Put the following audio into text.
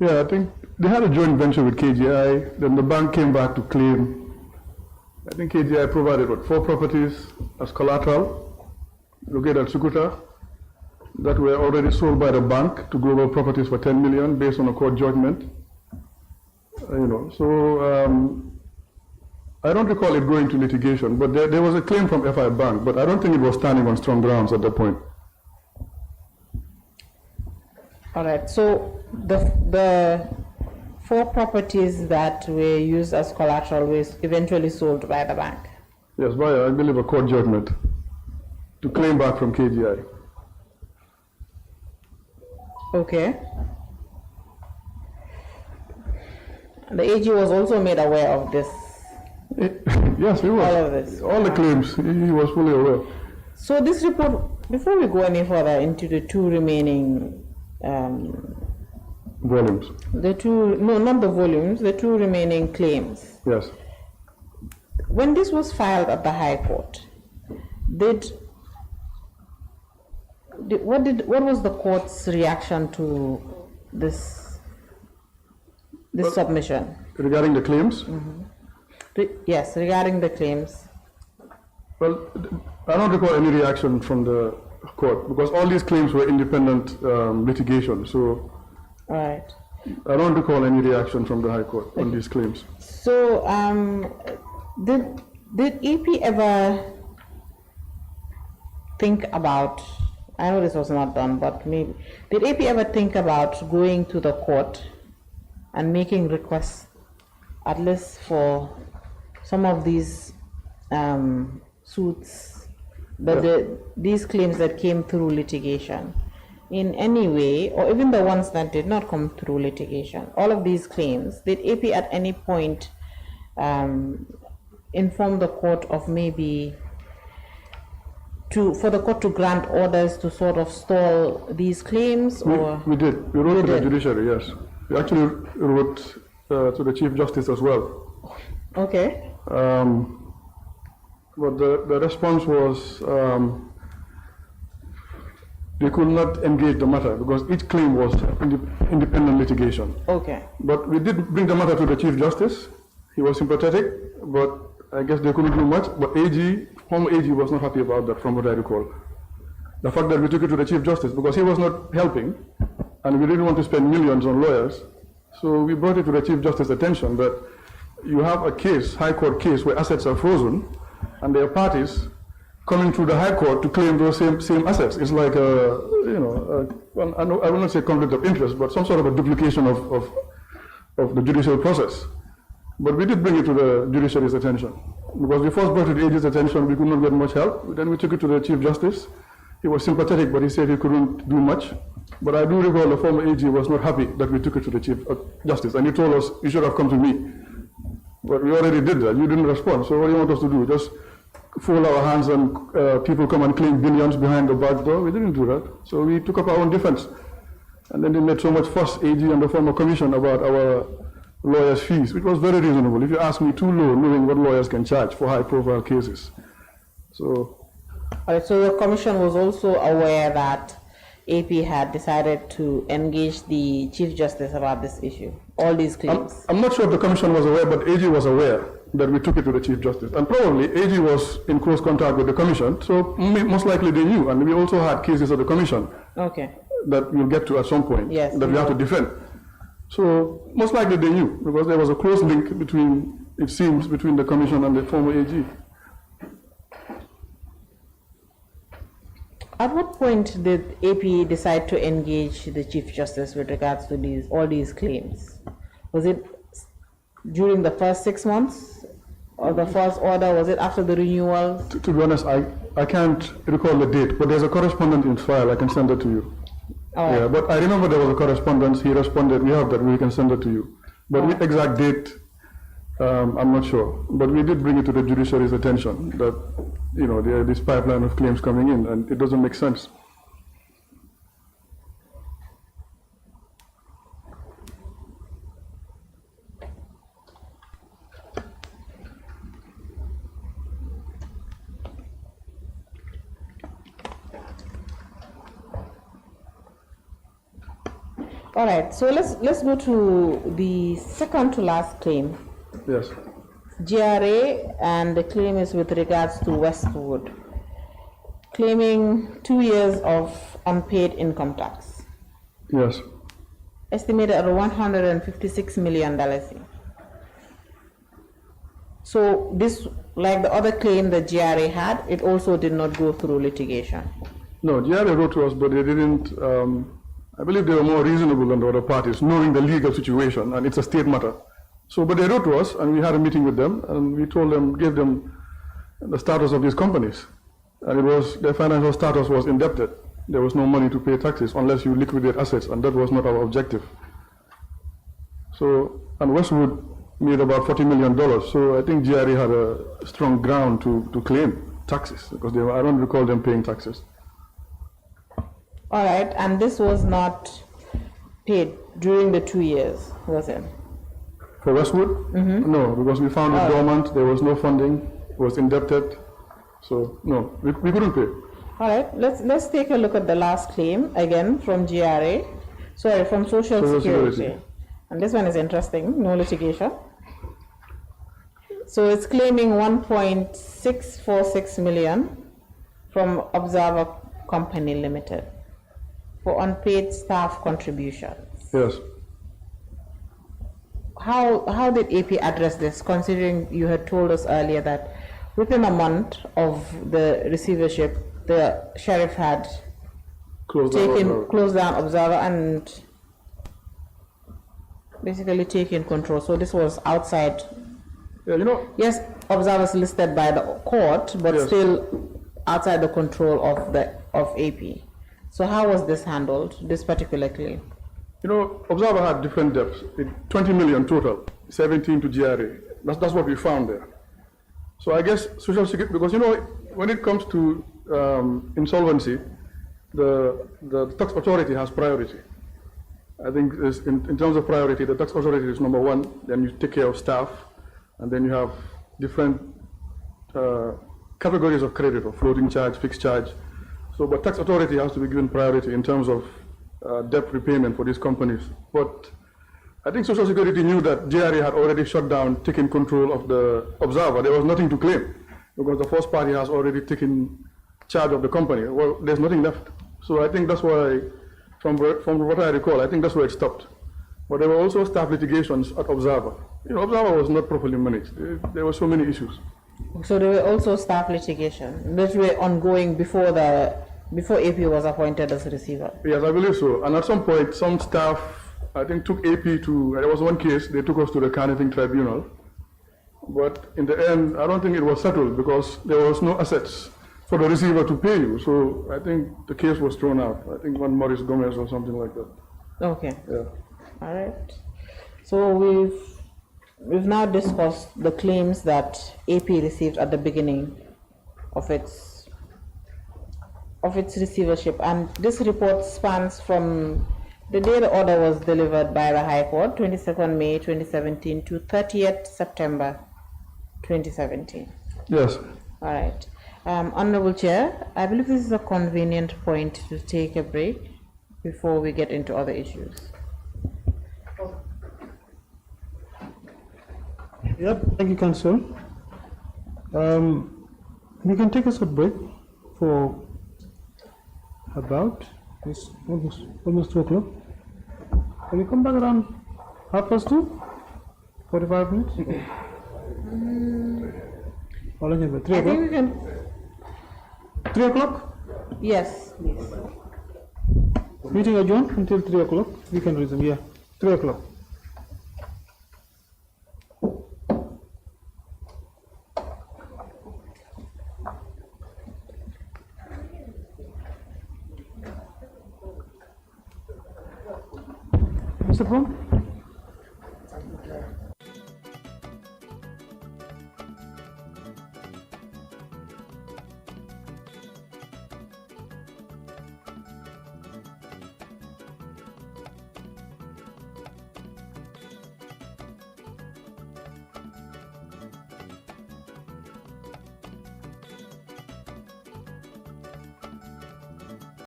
Yeah, I think they had a joint venture with KGI. Then the bank came back to claim. I think KGI provided 4 properties as collateral, located at Sukuta, that were already sold by the bank to Global Properties for 10 million based on a court judgment. I don't recall it going to litigation, but there was a claim from FI Bank, but I don't think it was standing on strong grounds at that point. All right, so the 4 properties that were used as collateral were eventually sold by the bank? Yes, by, I believe, a court judgment to claim back from KGI. Okay. The AG was also made aware of this? Yes, he was. All of this? All the claims, he was fully aware. So this report, before we go any further into the 2 remaining volumes. No, not the volumes, the 2 remaining claims. Yes. When this was filed at the High Court, what was the court's reaction to this submission? Regarding the claims? Mm-hmm. Yes, regarding the claims. Well, I don't recall any reaction from the court because all these claims were independent litigation. So right. I don't recall any reaction from the High Court on these claims. So did EP ever think about, I know this was not done, but maybe, did AP ever think about going to the court and making requests, at least for some of these suits, these claims that came through litigation, in any way, or even the ones that did not come through litigation, all of these claims, did AP at any point inform the court of maybe for the court to grant orders to sort of stall these claims? We did. We wrote to the judiciary, yes. We actually wrote to the Chief Justice as well. Okay. But the response was they could not engage the matter because each claim was independent litigation. Okay. But we did bring the matter to the Chief Justice. He was sympathetic, but I guess they couldn't do much. But former AG was not happy about that, from what I recall. The fact that we took it to the Chief Justice because he was not helping, and we didn't want to spend millions on lawyers. So we brought it to the Chief Justice's attention that you have a case, High Court case, where assets are frozen, and there are parties coming through the High Court to claim those same assets. It's like well, I will not say conflict of interest, but some sort of a duplication of the judicial process. But we did bring it to the judiciary's attention. Because we first brought it to the AG's attention, we could not get much help. Then we took it to the Chief Justice. He was sympathetic, but he said he couldn't do much. But I do recall the former AG was not happy that we took it to the Chief Justice, and he told us, you should have come to me. But we already did that. You didn't respond. So what do you want us to do? Just fold our hands and people come and claim billions behind the back door? We didn't do that. So we took up our own defense. And then they made so much fuss, AG and the former commission, about our lawyers' fees, which was very reasonable. If you ask me, too low, knowing what lawyers can charge for high-profile cases. So. All right, so the commission was also aware that AP had decided to engage the Chief Justice about this issue, all these claims. I'm not sure if the commission was aware, but AG was aware that we took it to the Chief Justice. And probably AG was in close contact with the commission, so most likely they knew. And we also had cases of the commission that we'll get to at some point, that we have to defend. So most likely they knew, because there was a close link between, it seems, between the commission and the former AG. At what point did AP decide to engage the Chief Justice with regards to all these claims? Was it during the first 6 months or the first order? Was it after the renewal? To be honest, I can't recall the date, but there's a correspondence in file. I can send it to you. Right. Yeah, but I remember there was a correspondence. He responded, we have that, we can send it to you. But the exact date, I'm not sure. But we did bring it to the judiciary's attention that, there are this pipeline of claims coming in, and it doesn't make sense. All right, so let's go to the second to last claim. Yes. GRA, and the claim is with regards to Westwood, claiming 2 years of unpaid income tax. Yes. Estimated at $156 million. So this, like the other claim that GRA had, it also did not go through litigation. No, GRA wrote to us, but they didn't. I believe they were more reasonable than the other parties, knowing the legal situation, and it's a state matter. So, but they wrote to us, and we had a meeting with them, and we told them, gave them the status of these companies. And it was, their financial status was indebted. There was no money to pay taxes unless you liquidate assets, and that was not our objective. So, and Westwood made about $40 million. So I think GRA had a strong ground to claim taxes, because they were, I don't recall them paying taxes. All right, and this was not paid during the 2 years, was it? For Westwood? Mm-hmm. No, because we found it dormant, there was no funding, it was indebted. So no, we couldn't pay. All right, let's take a look at the last claim again from GRA. Sorry, from Social Security. And this one is interesting, no litigation. So it's claiming $1.646 million from Observer Company Limited for unpaid staff contributions. Yes. How did AP address this, considering you had told us earlier that within a month of the receivership, the sheriff had closed down Observer and basically taken control. So this was outside. Yeah, you know. Yes, Observers listed by the court, but yes, still outside the control of AP. So how was this handled, this particular claim? You know, Observer had different debts, 20 million total, 17 to GRA. That's what we found there. So I guess Social Security, because you know, when it comes to insolvency, the tax authority has priority. I think in terms of priority, the tax authority is number one, then you take care of staff, and then you have different categories of creditor, floating charge, fixed charge. So, but tax authority has to be given priority in terms of debt repayment for these companies. But I think Social Security knew that GRA had already shut down, taken control of the Observer. There was nothing to claim because the first party has already taken charge of the company. Well, there's nothing left. So I think that's why, from what I recall, I think that's where it stopped. But there were also staff litigations at Observer. You know, Observer was not properly managed. There were so many issues. So there were also staff litigation that were ongoing before AP was appointed as receiver? Yes, I believe so. And at some point, some staff, I think, took AP to, there was one case, they took us to the Carnegie Tribunal. But in the end, I don't think it was settled because there was no assets for the receiver to pay you. So I think the case was thrown out. I think one Maurice Gomez or something like that. Okay. Yeah. All right. So we've now discussed the claims that AP received at the beginning of its receivership, and this report spans from the day the order was delivered by the High Court, 22nd May 2017 to 30th September 2017. Yes. All right. Honorable Chair, I believe this is a convenient point to take a break before we get into other issues. Yep, thank you, Council. We can take a short break for about almost 2 o'clock. Can we come back around 2:30? 45 minutes? How long is it? 3 I o'clock? think we can. 3 o'clock? Yes, please. Meeting adjourned until 3 o'clock. We can resume, yeah. 3 o'clock. Mr. Prom?